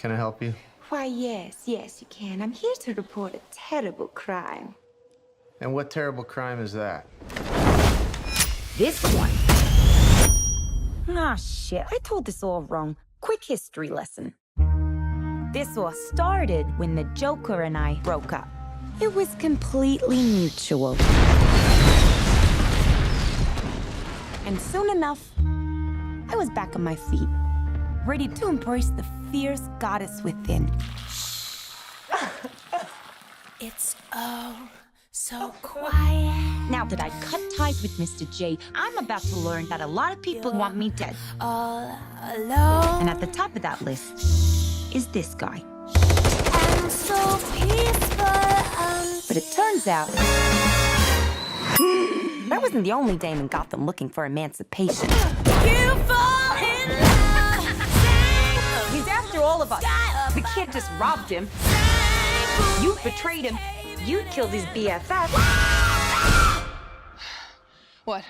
Can I help you? Why, yes, you can. I'm here to report a terrible crime. And what terrible crime is that? This one. Ah, shit. I told this all wrong. Quick history lesson. This all started when the Joker and I broke up. It was completely mutual. And soon enough, I was back on my feet, ready to embrace the fierce goddess within. It's oh so quiet. Now that I cut ties with Mr. J, I'm about to learn that a lot of people want me dead. All alone. And at the top of that list is this guy. And so peaceful. But it turns out I wasn't the only dame in Gotham looking for emancipation. You fall in love. He's after all of us. The kid just robbed him. You betrayed him. You killed his BFF. What?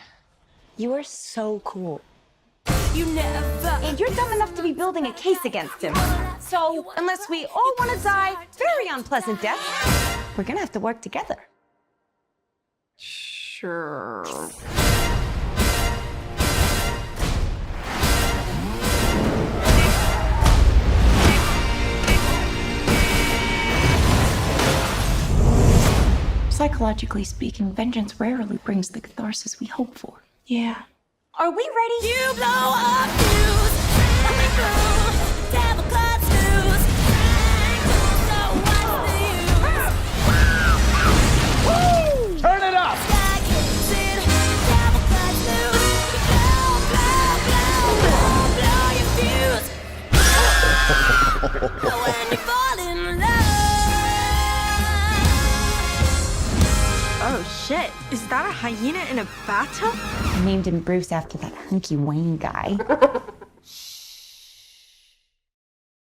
You are so cool. You never. And you're dumb enough to be building a case against him. So, unless we all want to die very unpleasant deaths, we're gonna have to work together. Sure. Psychologically speaking, vengeance rarely brings the catharsis we hope for. Yeah. Are we ready? You blow up fuse. Devil cuts loose. So what's the use? Turn it up! Sky kicks in. Devil cuts loose. Blow your fuse. When you fall in love. Oh shit! Is that a hyena in a bathtub? I named him Bruce after that hunky Wayne guy.